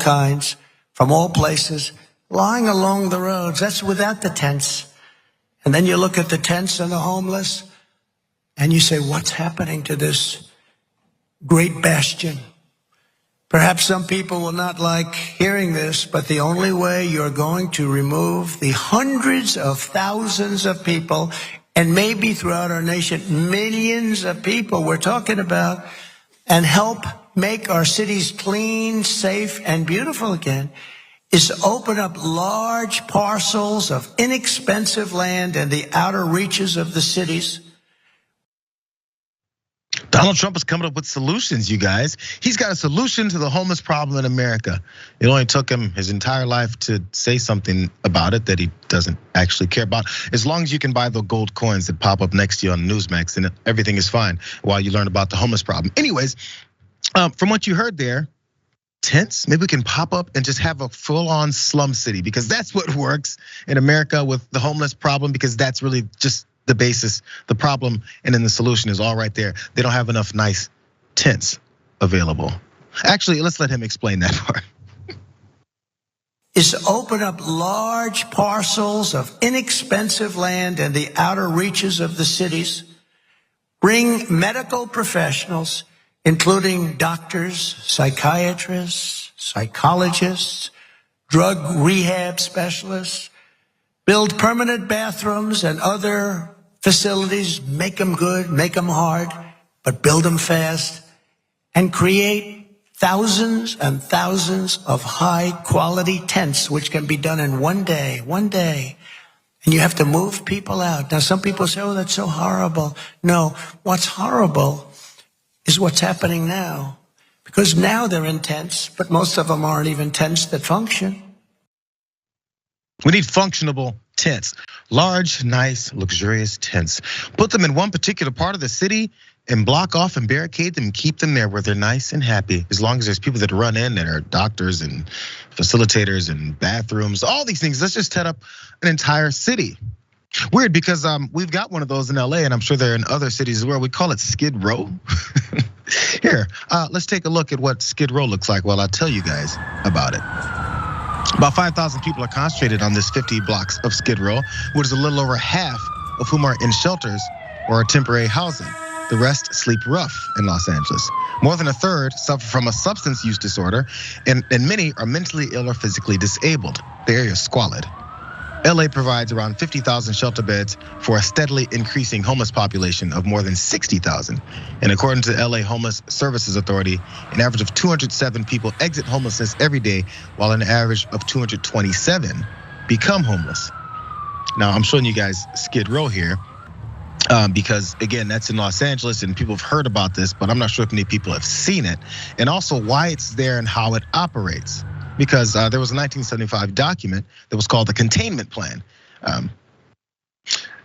kinds, from all places, lying along the roads. That's without the tents. And then you look at the tents and the homeless, and you say, what's happening to this great bastion? Perhaps some people will not like hearing this, but the only way you're going to remove the hundreds of thousands of people, and maybe throughout our nation, millions of people we're talking about, and help make our cities clean, safe, and beautiful again, is to open up large parcels of inexpensive land in the outer reaches of the cities. Donald Trump is coming up with solutions, you guys. He's got a solution to the homeless problem in America. It only took him his entire life to say something about it that he doesn't actually care about. As long as you can buy the gold coins that pop up next to you on Newsmax, and everything is fine while you learn about the homeless problem. Anyways, from what you heard there, tents, maybe we can pop up and just have a full-on slum city, because that's what works in America with the homeless problem, because that's really just the basis, the problem, and then the solution is all right there. They don't have enough nice tents available. Actually, let's let him explain that part. Is to open up large parcels of inexpensive land in the outer reaches of the cities, bring medical professionals, including doctors, psychiatrists, psychologists, drug rehab specialists, build permanent bathrooms and other facilities, make them good, make them hard, but build them fast, and create thousands and thousands of high quality tents, which can be done in one day. And you have to move people out. Now, some people say, oh, that's so horrible. No, what's horrible is what's happening now. Because now they're in tents, but most of them aren't even tents that function. We need functionable tents, large, nice, luxurious tents. Put them in one particular part of the city and block off and barricade them and keep them there where they're nice and happy. As long as there's people that run in that are doctors and facilitators and bathrooms, all these things. Let's just set up an entire city. Weird, because we've got one of those in LA, and I'm sure they're in other cities as well. We call it Skid Row. Here, let's take a look at what Skid Row looks like while I tell you guys about it. About 5,000 people are concentrated on this 50 blocks of Skid Row, which is a little over half of whom are in shelters or temporary housing. The rest sleep rough in Los Angeles. More than a third suffer from a substance use disorder, and many are mentally ill or physically disabled. The area is squalid. LA provides around 50,000 shelter beds for a steadily increasing homeless population of more than 60,000. And according to the LA Homeless Services Authority, an average of 207 people exit homelessness every day, while an average of 227 become homeless. Now, I'm showing you guys Skid Row here because, again, that's in Los Angeles and people have heard about this, but I'm not sure if many people have seen it, and also why it's there and how it operates. Because there was a 1975 document that was called the Containment Plan.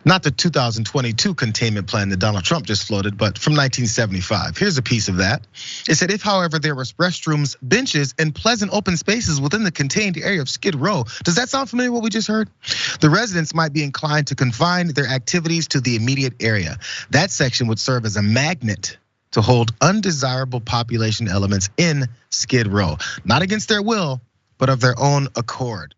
Not the 2022 containment plan that Donald Trump just floated, but from 1975. Here's a piece of that. It said, if, however, there was restrooms, benches, and pleasant open spaces within the contained area of Skid Row, does that sound familiar, what we just heard? The residents might be inclined to confine their activities to the immediate area. That section would serve as a magnet to hold undesirable population elements in Skid Row, not against their will, but of their own accord.